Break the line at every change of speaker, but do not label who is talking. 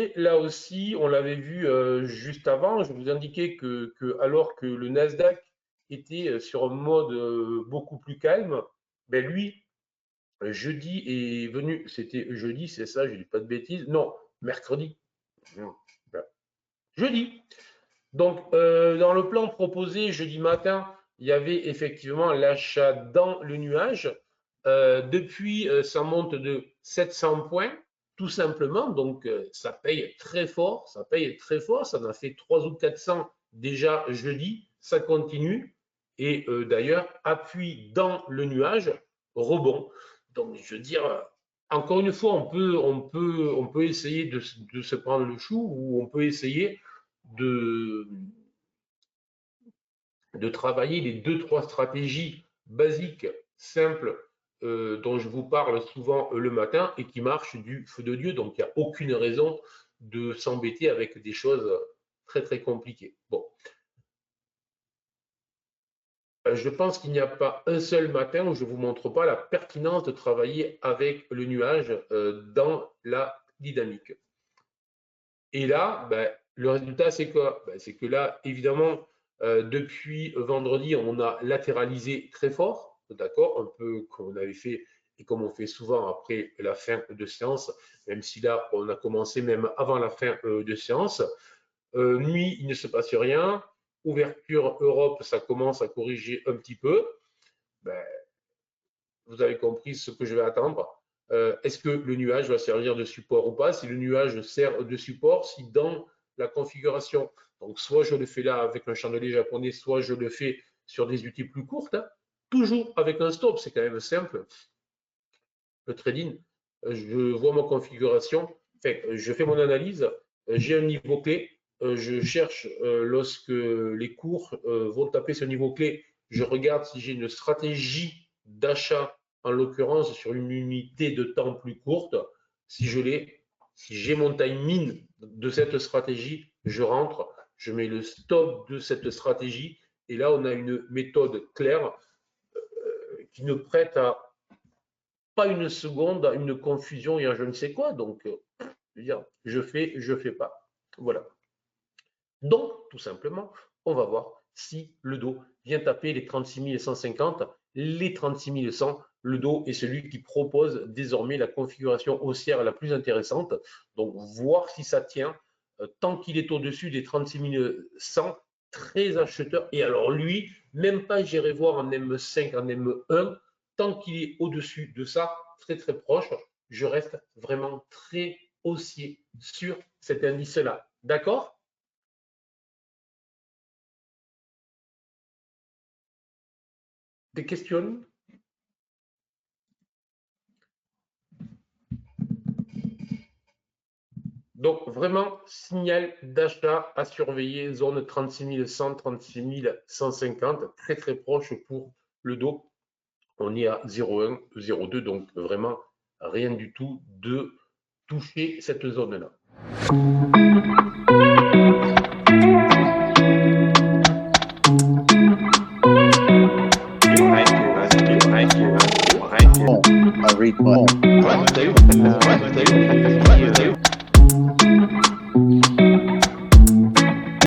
marché, là aussi, on l'avait vu juste avant. Je vous indiquais alors que le Nasdaq était sur un mode beaucoup plus calme, ben lui, jeudi est venu, c'était jeudi, c'est ça, je dis pas de bêtises, non, mercredi, jeudi. Donc, dans le plan proposé jeudi matin, il y avait effectivement l'achat dans le nuage. Depuis, ça monte de 700 points, tout simplement. Donc, ça paye très fort. Ça paye très fort. Ça en a fait 3 ou 400 déjà jeudi. Ça continue. Et d'ailleurs, appui dans le nuage, rebond. Donc, je veux dire, encore une fois, on peut essayer de se prendre le chou ou on peut essayer de, de travailler les deux, trois stratégies basiques, simples, dont je vous parle souvent le matin et qui marchent du feu de Dieu. Donc, il n'y a aucune raison de s'embêter avec des choses très, très compliquées. Bon. Je pense qu'il n'y a pas un seul matin où je ne vous montre pas la pertinence de travailler avec le nuage dans la dynamique. Et là, ben, le résultat, c'est quoi? Ben, c'est que là, évidemment, depuis vendredi, on a latéralisé très fort, d'accord? Un peu comme on avait fait et comme on fait souvent après la fin de séance, même si là, on a commencé même avant la fin de séance. Nuit, il ne se passe rien. Ouverture Europe, ça commence à corriger un petit peu. Ben, vous avez compris ce que je vais attendre. Est-ce que le nuage va servir de support ou pas? Si le nuage sert de support, si dans la configuration, donc soit je le fais là avec un chandelier japonais, soit je le fais sur des outils plus courtes, hein, toujours avec un stop, c'est quand même simple. Le trading, je vois ma configuration, je fais mon analyse, j'ai un niveau clé, je cherche lorsque les cours vont taper ce niveau clé, je regarde si j'ai une stratégie d'achat, en l'occurrence sur une unité de temps plus courte. Si je l'ai, si j'ai mon timing de cette stratégie, je rentre, je mets le stop de cette stratégie et là on a une méthode claire qui ne prête à pas une seconde à une confusion et à je ne sais quoi. Donc, je fais pas. Voilà. Donc, tout simplement, on va voir si le dos vient taper les 36 150, les 36 100. Le dos est celui qui propose désormais la configuration haussière la plus intéressante. Donc, voir si ça tient. Tant qu'il est au-dessus des 36 100, très acheteur. Et alors, lui, même pas j'irai voir en M5, en M1. Tant qu'il est au-dessus de ça, très très proche, je reste vraiment très haussier sur cet indice-là. D'accord? Des questions? Donc, vraiment, signal d'achat à surveiller, zone 36 100, 36 150, très très proche pour le dos. On est à 0,1, 0,2, donc vraiment rien du tout de toucher cette zone-là.